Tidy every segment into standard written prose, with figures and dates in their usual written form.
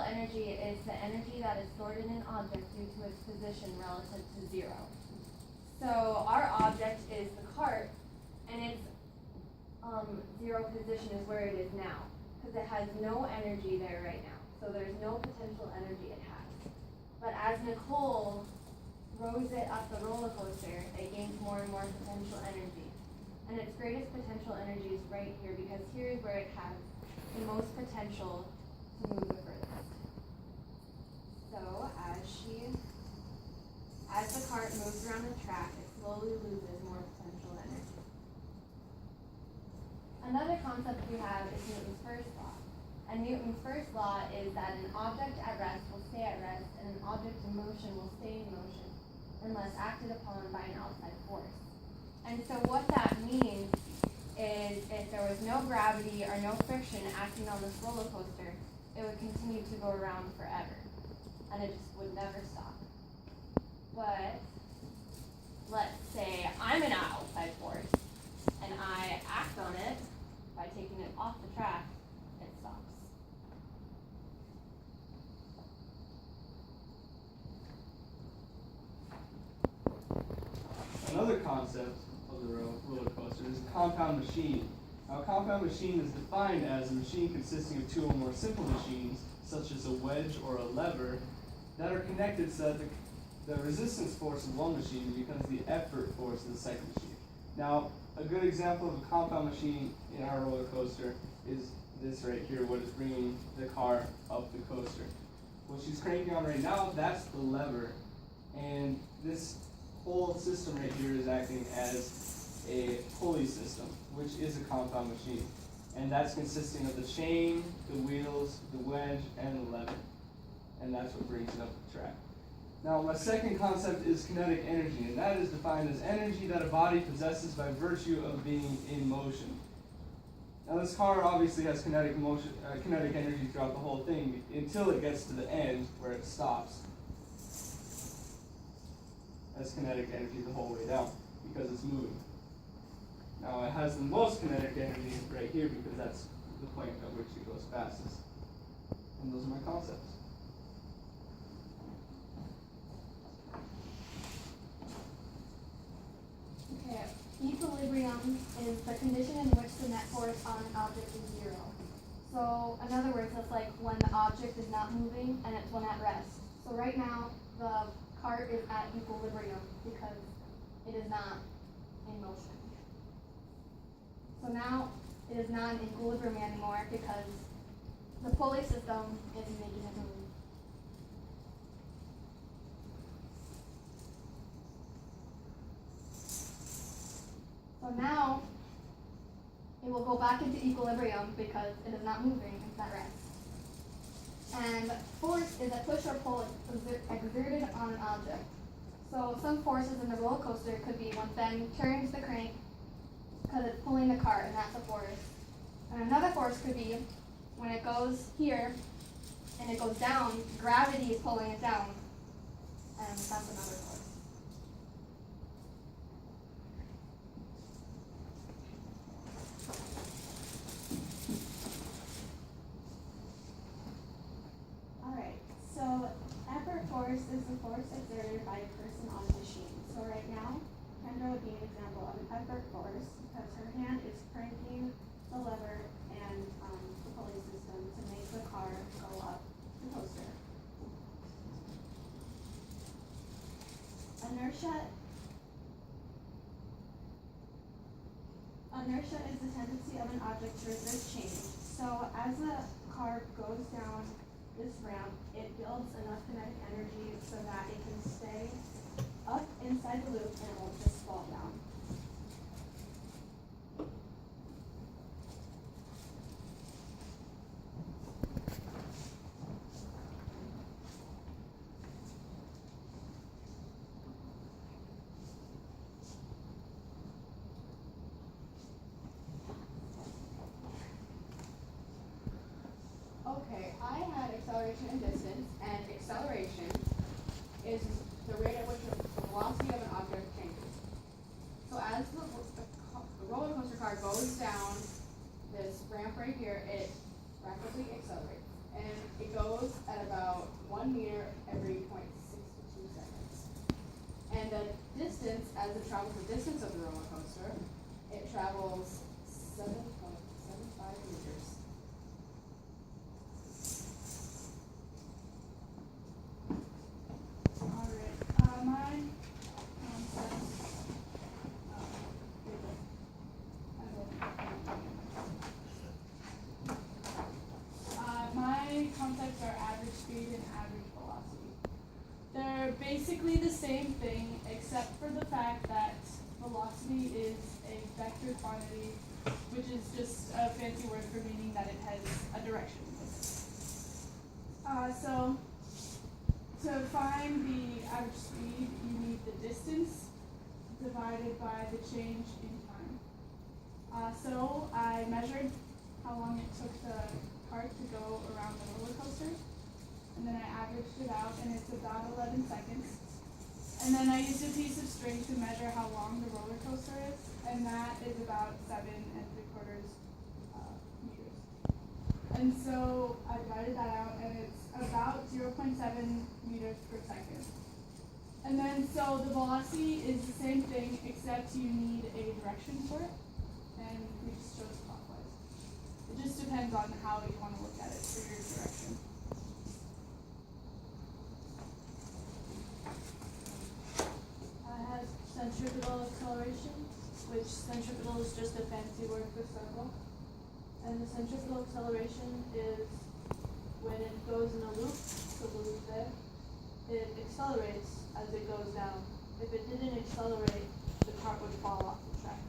energy is the energy that is stored in an object due to its position relative to zero. So our object is the cart, and its zero position is where it is now, because it has no energy there right now. So there's no potential energy it has. But as Nicole rose it up the roller coaster, it gains more and more potential energy. And its greatest potential energy is right here, because here is where it has the most potential to move the furthest. So as the cart moves around the track, it slowly loses more potential energy. Another concept we have is Newton's first law. And Newton's first law is that an object at rest will stay at rest, and an object in motion will stay in motion unless acted upon by an outside force. And so what that means is if there was no gravity or no friction acting on this roller coaster, it would continue to go around forever, and it just would never stop. But let's say I'm an outside force, and I act on it by taking it off the track, it stops. Another concept of the roller coaster is a compound machine. Now, a compound machine is defined as a machine consisting of two or more simple machines, such as a wedge or a lever, that are connected so that the resistance force of one machine becomes the effort force of the second machine. Now, a good example of a compound machine in our roller coaster is this right here, what is bringing the car up the coaster. What she's cranking on right now, that's the lever, and this whole system right here is acting as a pulley system, which is a compound machine. And that's consisting of the chain, the wheels, the wedge, and the lever. And that's what brings it up the track. Now, my second concept is kinetic energy, and that is defined as energy that a body possesses by virtue of being in motion. Now, this car obviously has kinetic energy throughout the whole thing until it gets to the end where it stops. Has kinetic energy the whole way down because it's moving. Now, it has the most kinetic energy right here because that's the point at which it goes fastest. And those are my concepts. Okay, equilibrium is the condition in which the net force on an object is zero. So, in other words, that's like when the object is not moving and it's when at rest. So right now, the cart is at equilibrium because it is not in motion. So now it is not in equilibrium anymore because the pulley system is making it move. So now it will go back into equilibrium because it is not moving, it's at rest. And force is a push or pull exerted on an object. So some forces in the roller coaster could be when Ben turns the crank because it's pulling the cart, and that's a force. And another force could be when it goes here and it goes down, gravity is pulling it down, and that's another force. So effort force is the force exerted by a person on a machine. So right now, Kendra would be an example of an effort force because her hand is cranking the lever and the pulley system to make the car go up the coaster. Inertia is the tendency of an object to resist change. So as the car goes down this ramp, it builds enough kinetic energy so that it can stay up inside the loop and it won't just fall down. Okay, I had acceleration and distance, and acceleration is the rate at which the velocity of an object changes. So as the roller coaster car goes down this ramp right here, it rapidly accelerates. And it goes at a And the distance, as it travels the distance of the roller coaster, it travels 7.75 meters. Alright, my concepts are average speed and average velocity. They're basically the same thing, except for the fact that velocity is a vector quantity, which is just a fancy word for meaning that it has a direction with it. So to find the average speed, you need the distance divided by the change in time. So I measured how long it took the cart to go around the roller coaster, and then I averaged it out, and it's about 11 seconds. And then I used a piece of string to measure how long the roller coaster is, and that is about 7 3/4 meters. And so I divided that out, and it's about 0.7 meters per second. And then so the velocity is the same thing, except you need a direction for it, and we just chose clockwise. It just depends on how you want to look at it for your direction. I have centripetal acceleration, which centripetal is just a fancy word for circle. And the centripetal acceleration is when it goes in a loop, so the loop there, it accelerates as it goes down. If it didn't accelerate, the cart would fall off the track.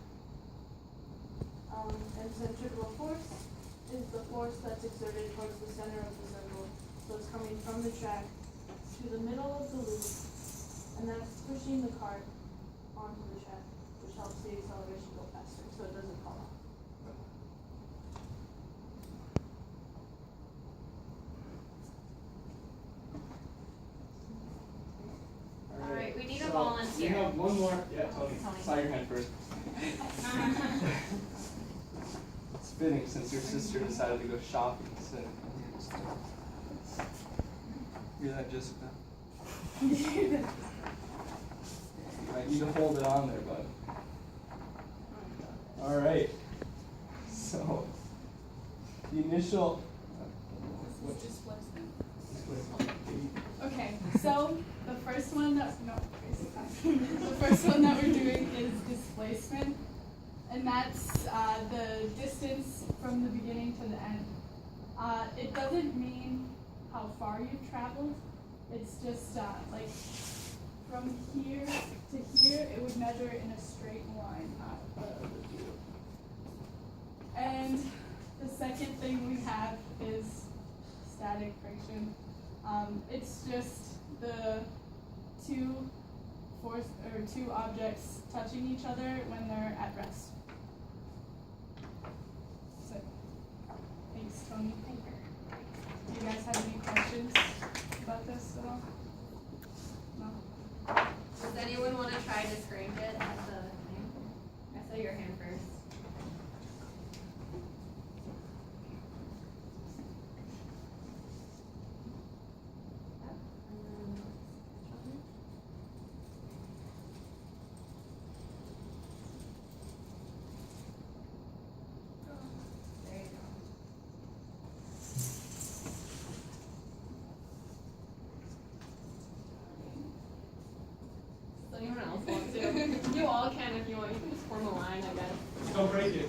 And centripetal force is the force that's exerted towards the center of the circle. So it's coming from the track to the middle of the loop, and that's pushing the cart onto the track, which helps the acceleration go faster, so it doesn't fall off. Alright, we need a So, volunteer. We have one more. Yeah, Tony. Tony. Saw your hand first. It's fitting since your sister decided to go shopping. So. Hear that, Jessica? You might need to hold it on there, bud. Alright. So, the initial. Okay, so the first one that the first one that we're doing is displacement, and that's the distance from the beginning to the end. It doesn't mean how far you've traveled. It's just like from here to here, it would measure in a straight line, not the view. And the second thing we have is static friction. It's just the two objects touching each other when they're at rest. So, thanks, Tony. Do you guys have any questions about this at all? No? Does anyone want to try to crank it at the thing? I saw your hand first. There you go. Does anyone else want to? You all can if you want. You can just form a line, I guess. Don't break it.